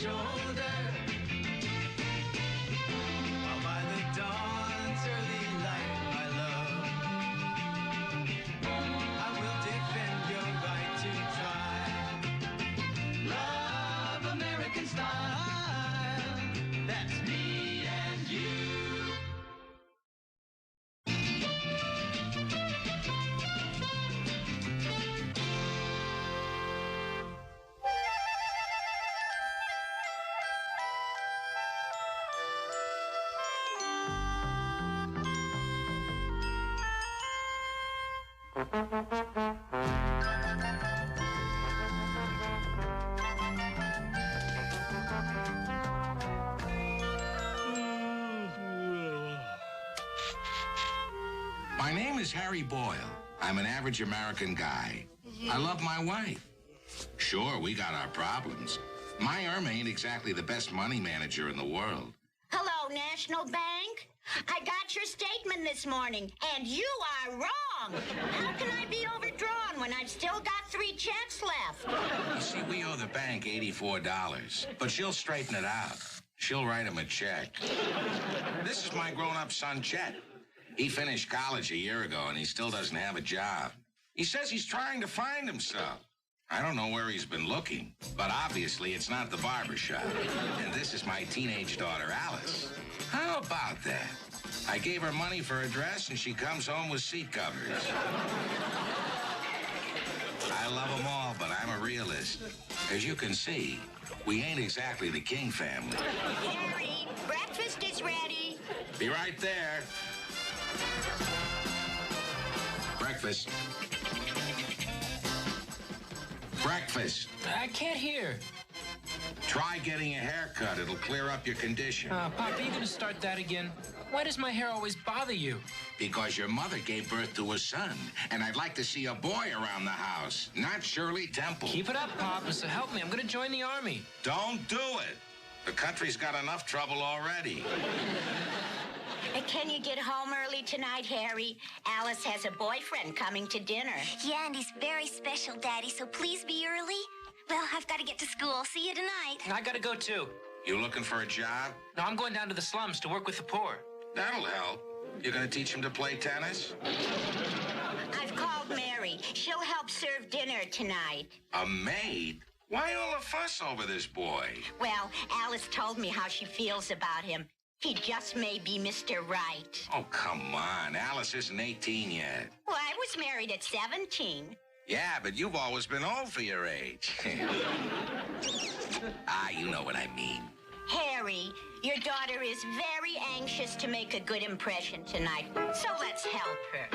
shoulder. While by the dawn's early light, my love, I will defend your right to try. Love American style. That's me and you. My name is Harry Boyle. I'm an average American guy. I love my wife. Sure, we got our problems. My Irma ain't exactly the best money manager in the world. Hello, National Bank. I got your statement this morning, and you are wrong. How can I be overdrawn when I've still got 3 checks left? You see, we owe the bank $84, but she'll straighten it out. She'll write him a check. This is my grown-up son, Chet. He finished college a year ago, and he still doesn't have a job. He says he's trying to find himself. I don't know where he's been looking, but obviously it's not the barber shop. And this is my teenage daughter, Alice. How about that? I gave her money for a dress, and she comes home with seat covers. I love them all, but I'm a realist. As you can see, we ain't exactly the King family. Harry, breakfast is ready. Be right there. Breakfast. Breakfast. I can't hear. Try getting a haircut. It'll clear up your condition. Pop, are you going to start that again? Why does my hair always bother you? Because your mother gave birth to a son, and I'd like to see a boy around the house, not Shirley Temple. Keep it up, Papa, so help me. I'm going to join the Army. Don't do it. The country's got enough trouble already. Can you get home early tonight, Harry? Alice has a boyfriend coming to dinner. Yeah, and he's very special, Daddy, so please be early. Well, I've got to get to school. See you tonight. I got to go, too. You looking for a job? No, I'm going down to the slums to work with the poor. That'll help. You're going to teach him to play tennis? I've called Mary. She'll help serve dinner tonight. A maid? Why all the fuss over this boy? Well, Alice told me how she feels about him. He just may be Mr. Right. Oh, come on. Alice isn't 18 yet. Well, I was married at 17. Yeah, but you've always been old for your age. You know what I mean. Harry, your daughter is very anxious to make a good impression tonight, so let's help her.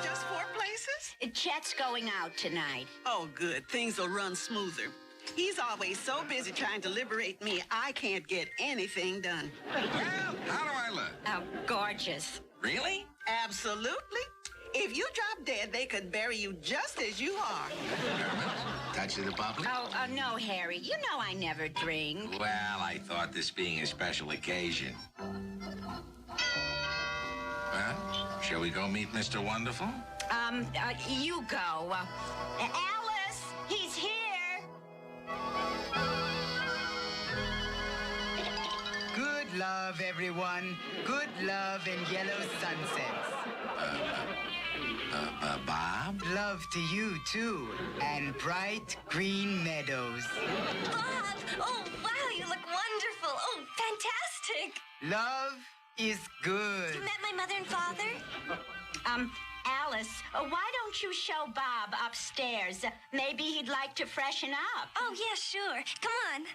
Just 4 places? Chet's going out tonight. Oh, good. Things will run smoother. He's always so busy trying to liberate me, I can't get anything done. Well, how do I look? Oh, gorgeous. Really? Absolutely. If you drop dead, they could bury you just as you are. Touch of the public? Oh, no, Harry. You know I never drink. Well, I thought this being a special occasion. Well, shall we go meet Mr. Wonderful? You go. Alice, he's here. Good love, everyone. Good love and yellow sunsets. Bob? Love to you, too. And bright green meadows. Bob! Oh, wow, you look wonderful. Oh, fantastic. Love is good. You met my mother and father? Alice, why don't you show Bob upstairs? Maybe he'd like to freshen up. Oh, yeah, sure. Come on.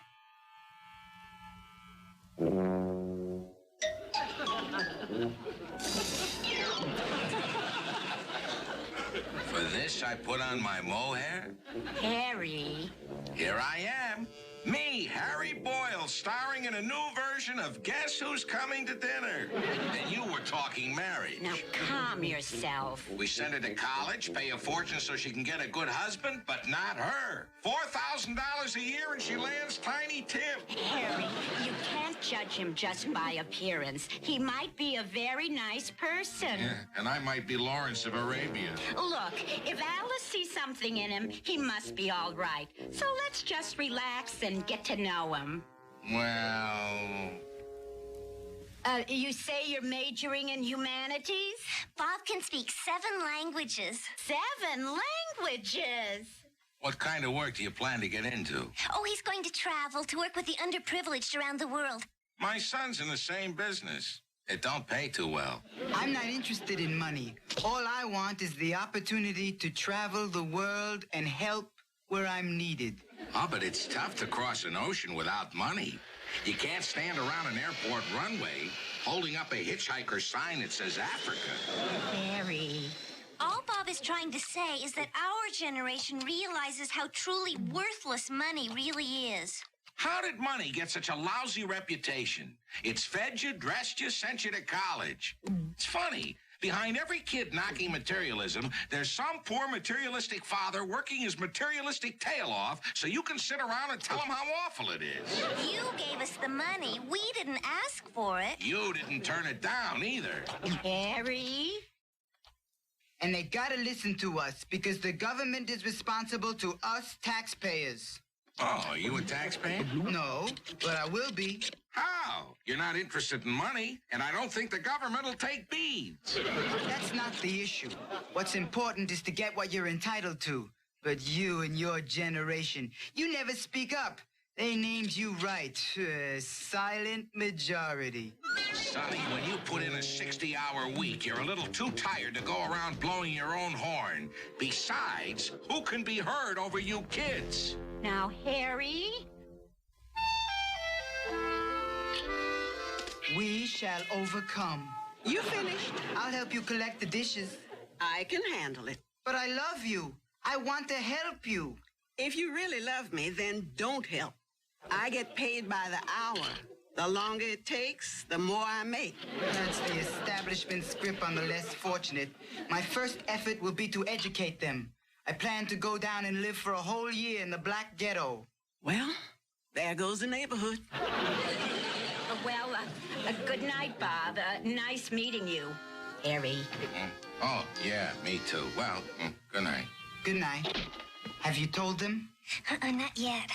For this, I put on my mohair? Harry. Here I am. Me, Harry Boyle, starring in a new version of Guess Who's Coming to Dinner? And you were talking marriage. Now, calm yourself. We send her to college, pay a fortune so she can get a good husband, but not her. $4,000 a year and she lands Tiny Tim. Harry, you can't judge him just by appearance. He might be a very nice person. Yeah, and I might be Lawrence of Arabia. Look, if something in him. He must be all right. So let's just relax and get to know him. Well... You say you're majoring in humanities? Bob can speak 7 languages. 7 languages? What kind of work do you plan to get into? Oh, he's going to travel to work with the underprivileged around the world. My son's in the same business. It don't pay too well. I'm not interested in money. All I want is the opportunity to travel the world and help where I'm needed. Oh, but it's tough to cross an ocean without money. You can't stand around an airport runway holding up a hitchhiker sign that says Africa. Harry. All Bob is trying to say is that our generation realizes how truly worthless money really is. How did money get such a lousy reputation? It's fed you, dressed you, sent you to college. It's funny. Behind every kid knocking materialism, there's some poor materialistic father working his materialistic tail off so you can sit around and tell him how awful it is. You gave us the money. We didn't ask for it. You didn't turn it down either. Harry? And they gotta listen to us because the government is responsible to us taxpayers. Oh, are you a taxpayer? No, but I will be. How? You're not interested in money, and I don't think the government will take beads. That's not the issue. What's important is to get what you're entitled to. But you and your generation, you never speak up. They named you right. Silent majority. Sonny, when you put in a 60-hour week, you're a little too tired to go around blowing your own horn. Besides, who can be heard over you kids? Now, Harry? We shall overcome. You finished? I'll help you collect the dishes. I can handle it. But I love you. I want to help you. If you really love me, then don't help. I get paid by the hour. The longer it takes, the more I make. That's the establishment's grip on the less fortunate. My first effort will be to educate them. I plan to go down and live for a whole year in the black ghetto. Well, there goes the neighborhood. Well, good night, Bob. Nice meeting you, Harry. Oh, yeah, me too. Well, good night. Good night. Have you told them? Not yet.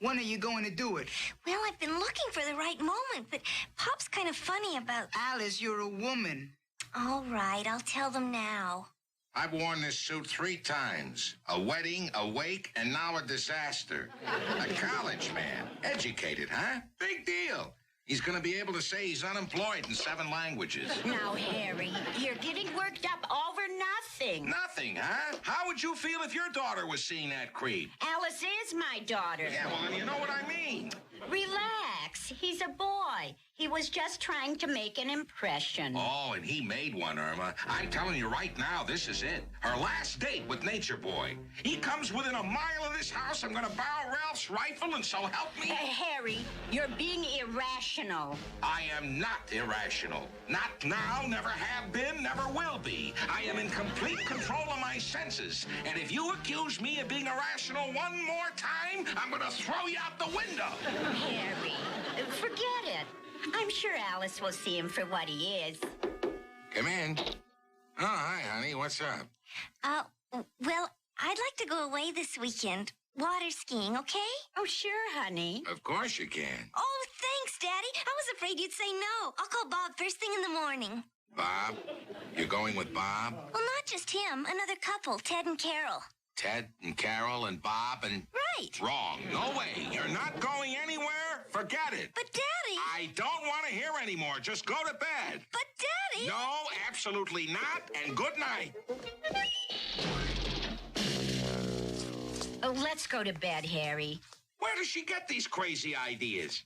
When are you going to do it? Well, I've been looking for the right moment, but Pop's kind of funny about... Alice, you're a woman. All right, I'll tell them now. I've worn this suit 3 times. A wedding, a wake, and now a disaster. A college man. Educated, huh? Big deal. He's going to be able to say he's unemployed in 7 languages. Now, Harry, you're getting worked up over nothing. Nothing, huh? How would you feel if your daughter was seeing that creep? Alice is my daughter. Yeah, well, then you know what I mean. Relax. He's a boy. He was just trying to make an impression. Oh, and he made one, Irma. I'm telling you right now, this is it. Her last date with Nature Boy. He comes within a mile of this house, I'm gonna borrow Ralph's rifle, and so help me. Harry, you're being irrational. I am not irrational. Not now, never have been, never will be. I am in complete control of my senses. And if you accuse me of being irrational one more time, I'm gonna throw you out the window. Harry, forget it. I'm sure Alice will see him for what he is. Come in. Oh, hi, honey. What's up? Well, I'd like to go away this weekend. Water skiing, okay? Oh, sure, honey. Of course you can. Oh, thanks, Daddy. I was afraid you'd say no. I'll call Bob first thing in the morning. Bob? You're going with Bob? Well, not just him. Another couple, Ted and Carol. Ted and Carol and Bob and... Right. Wrong. No way. You're not going anywhere. Forget it. But, Daddy... I don't want to hear anymore. Just go to bed. But, Daddy... No, absolutely not. And good night. Oh, let's go to bed, Harry. Where does she get these crazy ideas?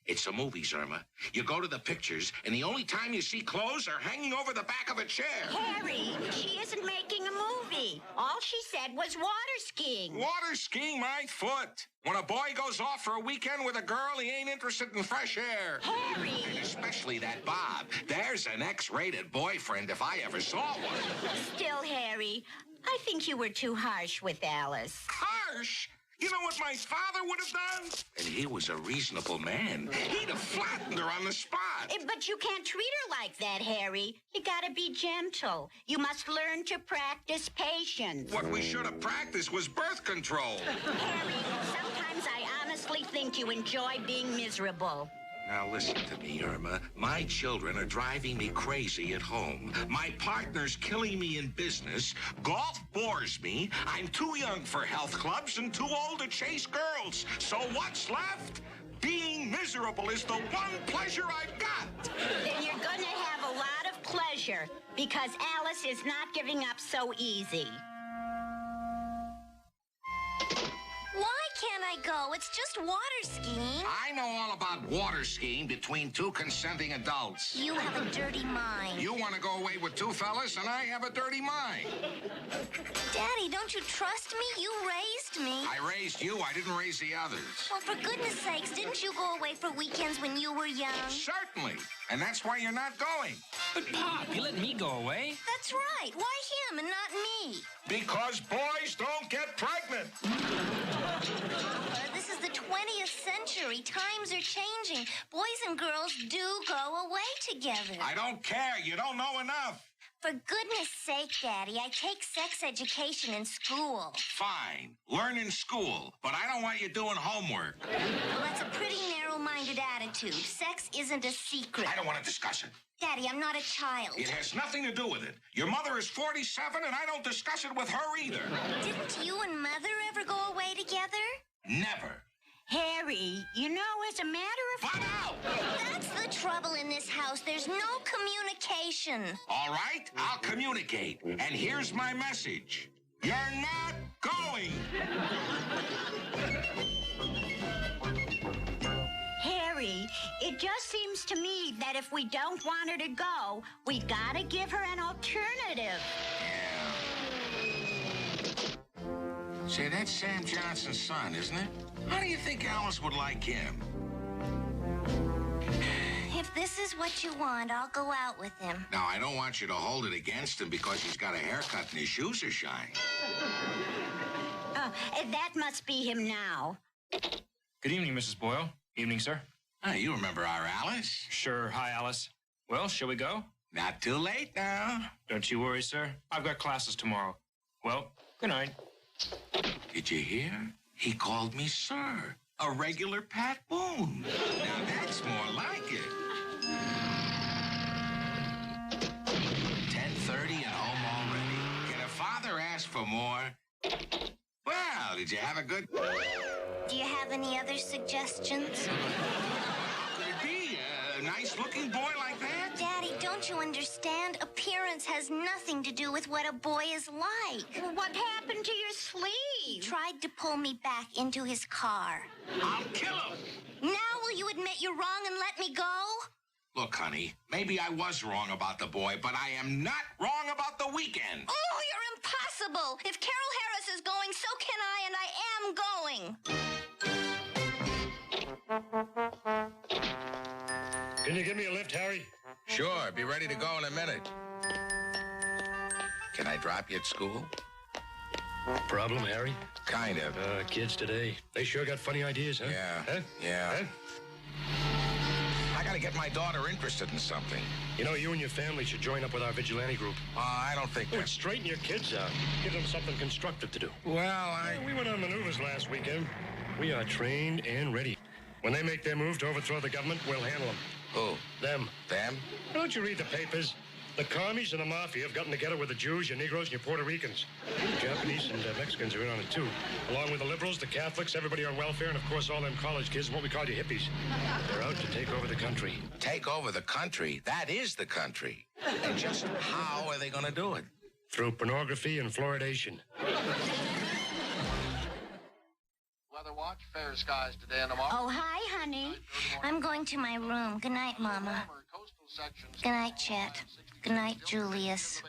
It's the movies, Irma. You go to the pictures, and the only time you see clothes are hanging over the back of a chair. Harry, she isn't making a movie. All she said was water skiing. Water skiing my foot. When a boy goes off for a weekend with a girl, he ain't interested in fresh air. Harry! And especially that Bob. There's an X-rated boyfriend if I ever saw one. Still, Harry, I think you were too harsh with Alice. Harsh? You know what my father would have done? And he was a reasonable man. He'd have flattened her on the spot. But you can't treat her like that, Harry. You gotta be gentle. You must learn to practice patience. What we should have practiced was birth control. Harry, sometimes I honestly think you enjoy being miserable. Now listen to me, Irma. My children are driving me crazy at home. My partner's killing me in business. Golf bores me. I'm too young for health clubs and too old to chase girls. So what's left? Being miserable is the one pleasure I've got. Then you're gonna have a lot of pleasure because Alice is not giving up so easy. Why can't I go? It's just water skiing. I know all about water skiing between two consenting adults. You have a dirty mind. You want to go away with two fellas, and I have a dirty mind. Daddy, don't you trust me? You raised me. I raised you. I didn't raise the others. Well, for goodness sakes, didn't you go away for weekends when you were young? Certainly. And that's why you're not going. But, Pop, you let me go away. That's right. Why him and not me? Because boys don't get pregnant. This is the 20th century. Times are changing. Boys and girls do go away together. I don't care. You don't know enough. For goodness sake, Daddy, I take sex education in school. Fine. Learn in school. But I don't want you doing homework. Well, that's a pretty narrow-minded attitude. Sex isn't a secret. I don't want to discuss it. Daddy, I'm not a child. It has nothing to do with it. Your mother is 47, and I don't discuss it with her either. Didn't you and Mother ever go away together? Never. Harry, you know, as a matter of... Flat out! That's the trouble in this house. There's no communication. All right, I'll communicate. And here's my message. You're not going. Harry, it just seems to me that if we don't want her to go, we gotta give her an alternative. Say, that's Sam Johnson's son, isn't it? How do you think Alice would like him? If this is what you want, I'll go out with him. Now, I don't want you to hold it against him because he's got a haircut and his shoes are shiny. That must be him now. Good evening, Mrs. Boyle. Evening, sir. Ah, you remember our Alice? Sure. Hi, Alice. Well, shall we go? Not too late now. Don't you worry, sir. I've got classes tomorrow. Well, good night. Did you hear? He called me sir. A regular Pat Boone. Now that's more like it. 10:30 and home already. Can a father ask for more? Well, did you have a good... Do you have any other suggestions? Could it be a nice-looking boy like that? Daddy, don't you understand? Appearance has nothing to do with what a boy is like. What happened to your sleeve? He tried to pull me back into his car. I'll kill him. Now will you admit you're wrong and let me go? Look, honey, maybe I was wrong about the boy, but I am not wrong about the weekend. Oh, you're impossible. If Carol Harris is going, so can I, and I am going. Can you give me a lift, Harry? Sure, be ready to go in a minute. Can I drop you at school? Problem, Harry? Kind of. Kids today, they sure got funny ideas, huh? Yeah. Huh? Yeah. Huh? I gotta get my daughter interested in something. You know, you and your family should join up with our vigilante group. I don't think It would that's... straighten your kids out. Give them something constructive to do. Well, We went on maneuvers last weekend. We are trained and ready. When they make their move to overthrow the government, we'll handle them. Who? Them. Them? Don't you read the papers? The commies and the mafia have gotten together with the Jews, your Negroes, and your Puerto Ricans. Japanese and Mexicans are in on it, too. Along with the liberals, the Catholics, everybody on welfare, and, of course, all them college kids, what we call you hippies. They're out to take over the country. Take over the country? That is the country. And just how are they gonna do it? Through pornography and fluoridation. Weather watch, fair skies today and tomorrow. Oh, hi, honey. I'm going to my room. Good night, Mama. Good night, Chet. Good night, Julius.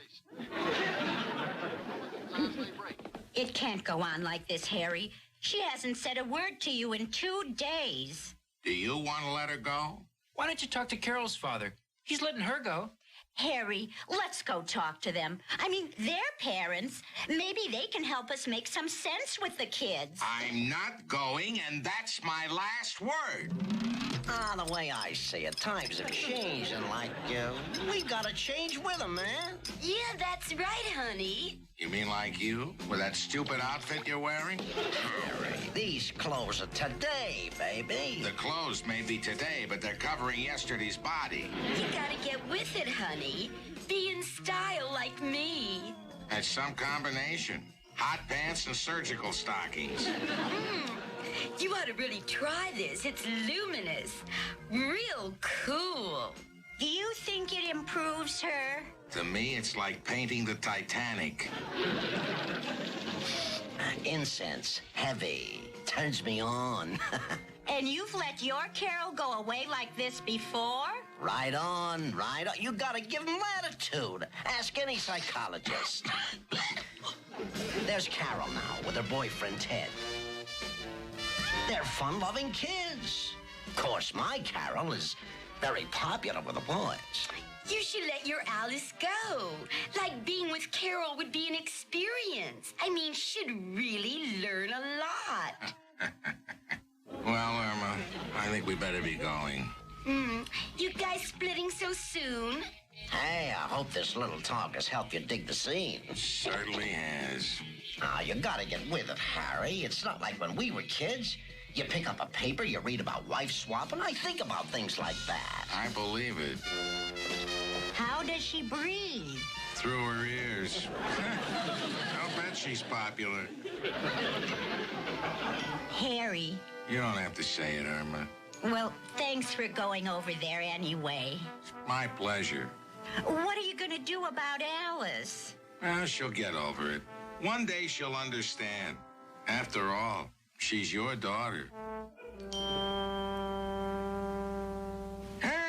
It can't go on like this, Harry. She hasn't said a word to you in 2 days. Do you want to let her go? Why don't you talk to Carol's father? He's letting her go. Harry, let's go talk to them. I mean, they're parents. Maybe they can help us make some sense with the kids. I'm not going, and that's my last word. The way I see it, times have changed, and we've got to change with them, man. Yeah, that's right, honey. You mean like you? With that stupid outfit you're wearing? Harry, these clothes are today, baby. The clothes may be today, but they're covering yesterday's body. You gotta get with it, honey. Be in style like me. That's some combination. Hot pants and surgical stockings. You ought to really try this. It's luminous. Real cool. Do you think it improves her? To me, it's like painting the Titanic. Incense, heavy, turns me on. And you've let your Carol go away like this before? Right on, right on. You gotta give them latitude. Ask any psychologist. There's Carol now with her boyfriend, Ted. They're fun-loving kids. Of course, my Carol is very popular with the boys. You should let your Alice go. Like being with Carol would be an experience. I mean, she'd really learn a lot. Well, Irma, I think we better be going. You guys splitting so soon? Hey, I hope this little talk has helped you dig the scene. It certainly has. You gotta get with it, Harry. It's not like when we were kids. You pick up a paper, you read about wife swap, and I think about things like that. I believe it. How does she breathe? Through her ears. I'll bet she's popular. Harry. You don't have to say it, Irma. Well, thanks for going over there anyway. My pleasure. What are you going to do about Alice? Well, she'll get over it. One day she'll understand. After all, she's your daughter.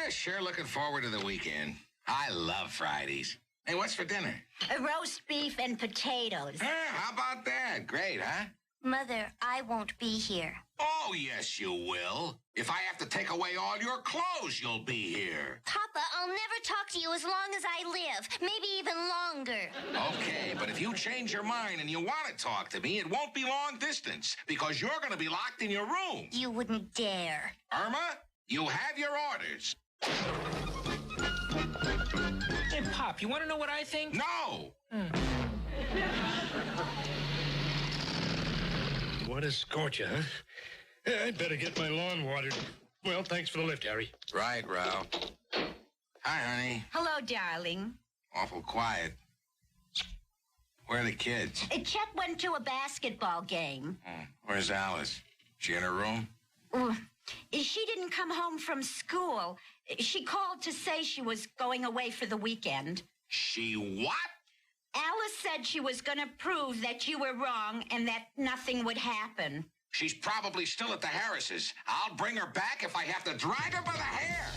Sure looking forward to the weekend. I love Fridays. Hey, what's for dinner? Roast beef and potatoes. How about that? Great, huh? Mother, I won't be here. Oh, yes, you will. If I have to take away all your clothes, you'll be here. Papa, I'll never talk to you as long as I live. Maybe even longer. Okay, but if you change your mind and you want to talk to me, it won't be long distance because you're going to be locked in your room. You wouldn't dare. Irma, you have your orders. Hey, Pop, you want to know what I think? No! What a scorcher, huh? I'd better get my lawn watered. Well, thanks for the lift, Harry. Right, Ralph. Hi, honey. Hello, darling. Awful quiet. Where are the kids? Chet went to a basketball game. Where's Alice? She in her room? She didn't come home from school. She called to say she was going away for the weekend. She what? Alice said she was going to prove that you were wrong and that nothing would happen. She's probably still at the Harrises. I'll bring her back if I have to drag her by the hair.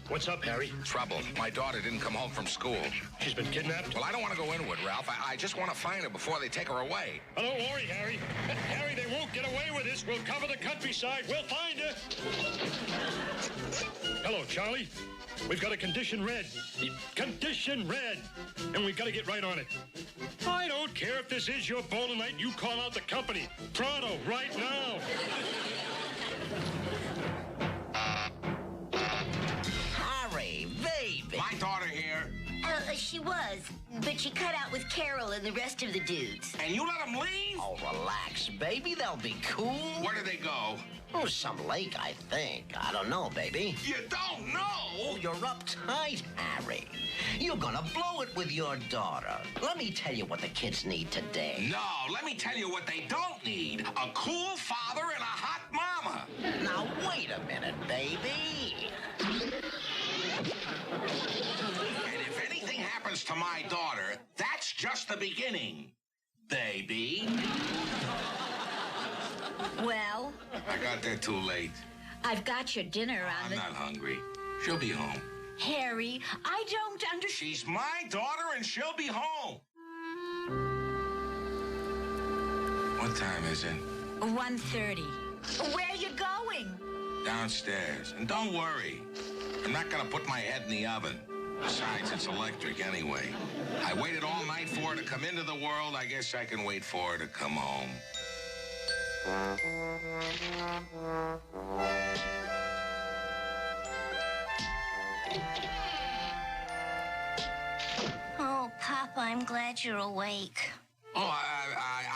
What's up, Harry? Trouble. My daughter didn't come home from school. She's been kidnapped? Well, I don't want to go into it, Ralph. I just want to find her before they take her away. Oh, don't worry, Harry. Harry, they won't get away with this. We'll cover the countryside. We'll find her. Hello, Charlie. We've got a condition red. Condition red. And we've got to get right on it. I don't care if this is your bowling night. You call out the company. Pronto, right now. Harry, baby. My daughter here. She was, but she cut out with Carol and the rest of the dudes. And you let them leave? Oh, relax, baby. They'll be cool. Where do they go? Oh, some lake, I think. I don't know, baby. You don't know? Oh, you're uptight, Harry. You're gonna blow it with your daughter. Let me tell you what the kids need today. No, let me tell you what they don't need. A cool father and a hot mama. Now, wait a minute, baby. And if anything happens to my daughter, that's just the beginning, baby. Well, I got there too late. I've got your dinner on I'm not hungry. She'll be home. Harry, I don't understand. She's my daughter and she'll be home. What time is it? 1:30. Where are you going? Downstairs. And don't worry. I'm not gonna put my head in the oven. Besides, it's electric anyway. I waited all night for her to come into the world. I guess I can wait for her to come home. Oh, Papa, I'm glad you're awake. Oh,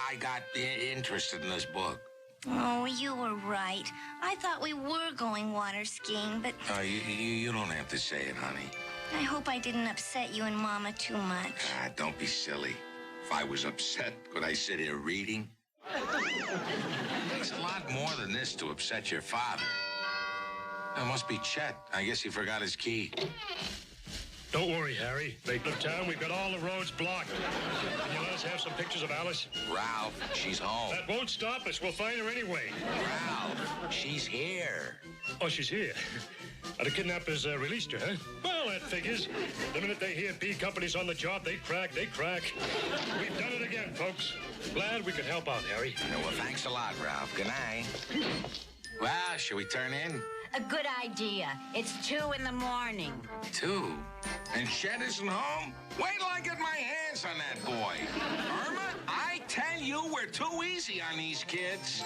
I got interested in this book. Oh, you were right. I thought we were going water skiing, but You don't have to say it, honey. I hope I didn't upset you and Mama too much. Don't be silly. If I was upset, could I sit here reading? It takes a lot more than this to upset your father. It must be Chet. I guess he forgot his key. Don't worry, Harry. Late in town, we've got all the roads blocked. Can you let us have some pictures of Alice? Ralph, she's home. That won't stop us. We'll find her anyway. Ralph, she's here. Oh, she's here. The kidnappers released her, huh? Well, that figures. The minute they hear B Company's on the job, they crack. We've done it again, folks. Glad we could help out, Harry. Well, thanks a lot, Ralph. Good night. Well, should we turn in? A good idea. It's 2 in the morning. 2? And Chet isn't home? Wait till I get my hands on that boy. Irma, I tell you, we're too easy on these kids.